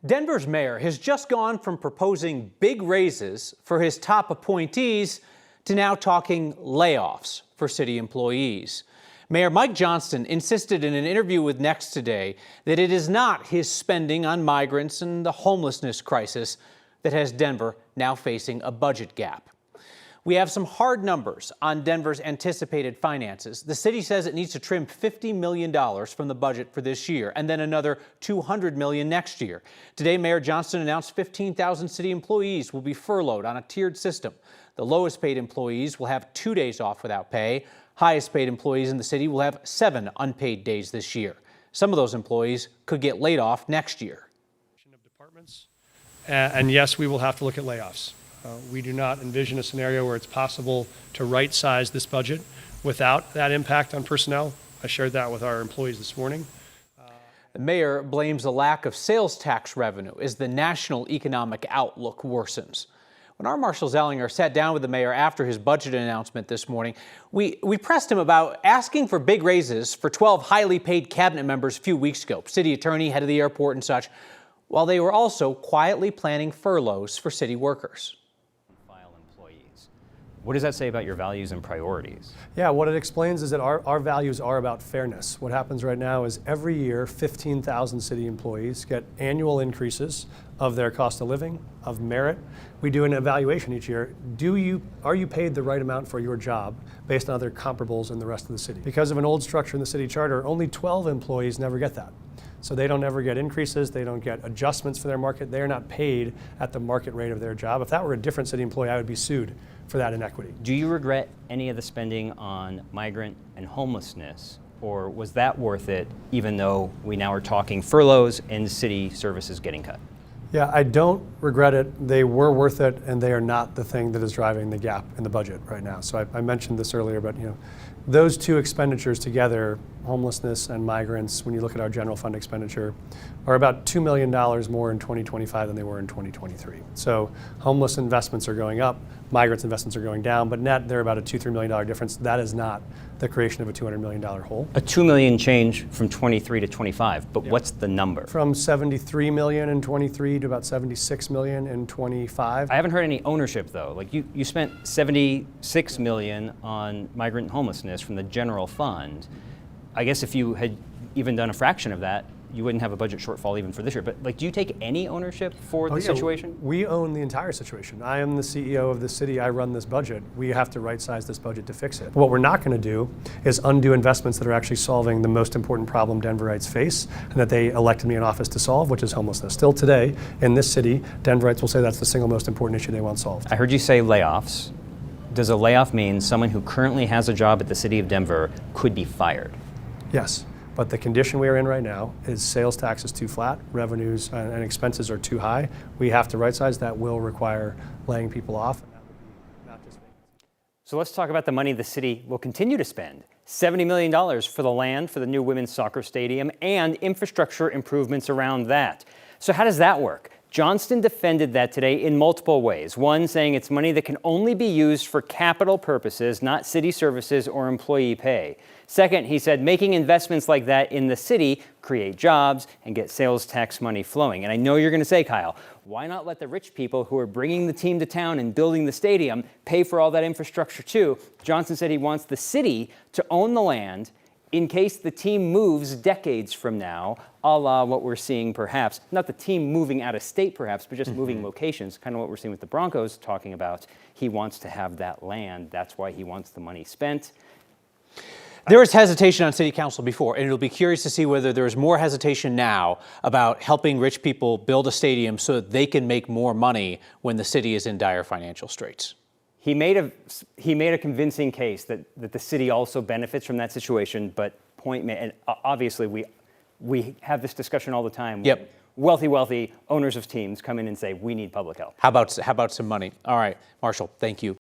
Denver's mayor has just gone from proposing big raises for his top appointees to now talking layoffs for city employees. Mayor Mike Johnston insisted in an interview with Next today that it is not his spending on migrants and the homelessness crisis that has Denver now facing a budget gap. We have some hard numbers on Denver's anticipated finances. The city says it needs to trim $50 million from the budget for this year and then another $200 million next year. Today, Mayor Johnston announced 15,000 city employees will be furloughed on a tiered system. The lowest paid employees will have 2 days off without pay. Highest paid employees in the city will have 7 unpaid days this year. Some of those employees could get laid off next year. And yes, we will have to look at layoffs. We do not envision a scenario where it's possible to right-size this budget without that impact on personnel. I shared that with our employees this morning. The mayor blames the lack of sales tax revenue as the national economic outlook worsens. When our Marshall Zellinger sat down with the mayor after his budget announcement this morning, we pressed him about asking for big raises for 12 highly paid cabinet members a few weeks ago, city attorney, head of the airport and such, while they were also quietly planning furloughs for city workers. What does that say about your values and priorities? Yeah, what it explains is that our values are about fairness. What happens right now is every year 15,000 city employees get annual increases of their cost of living, of merit. We do an evaluation each year. Are you paid the right amount for your job based on other comparables in the rest of the city? Because of an old structure in the city charter, only 12 employees never get that. So they don't ever get increases, they don't get adjustments for their market, they are not paid at the market rate of their job. If that were a different city employee, I would be sued for that inequity. Do you regret any of the spending on migrant and homelessness, or was that worth it even though we now are talking furloughs and city services getting cut? Yeah, I don't regret it. They were worth it, and they are not the thing that is driving the gap in the budget right now. So I mentioned this earlier, but those two expenditures together, homelessness and migrants, when you look at our general fund expenditure, are about $2 million more in 2025 than they were in 2023. So homeless investments are going up, migrants investments are going down, but net they're about a $2-3 million difference. That is not the creation of a $200 million hole. A $2 million change from 23 to 25, but what's the number? From 73 million in 23 to about 76 million in 25. I haven't heard any ownership though. Like you spent 76 million on migrant homelessness from the general fund. I guess if you had even done a fraction of that, you wouldn't have a budget shortfall even for this year. But do you take any ownership for the situation? We own the entire situation. I am the CEO of the city. I run this budget. We have to right-size this budget to fix it. What we're not going to do is undo investments that are actually solving the most important problem Denverites face and that they elected me in office to solve, which is homelessness. Still today, in this city, Denverites will say that's the single most important issue they want solved. I heard you say layoffs. Does a layoff mean someone who currently has a job at the city of Denver could be fired? Yes. But the condition we are in right now is sales tax is too flat, revenues and expenses are too high. We have to right size. That will require laying people off. And that would be not just vacancies. So let's talk about the money the city will continue to spend. $70 million for the land for the new women's soccer stadium and infrastructure improvements around that. So how does that work? Johnston defended that today in multiple ways. One, saying it's money that can only be used for capital purposes, not city services or employee pay. Second, he said making investments like that in the city create jobs and get sales tax money flowing. And I know you're going to say, Kyle, why not let the rich people who are bringing the team to town and building the stadium pay for all that infrastructure too? Johnston said he wants the city to own the land in case the team moves decades from now, a la what we're seeing perhaps, not the team moving out of state perhaps, but just moving locations, kind of what we're seeing with the Broncos talking about. He wants to have that land. That's why he wants the money spent. There was hesitation on city council before, and it'll be curious to see whether there's more hesitation now about helping rich people build a stadium so that they can make more money when the city is in dire financial straits. He made a convincing case that the city also benefits from that situation, but point made, and obviously we have this discussion all the time. Yep. Wealthy owners of teams come in and say, we need public help. How about some money? All right, Marshall, thank you.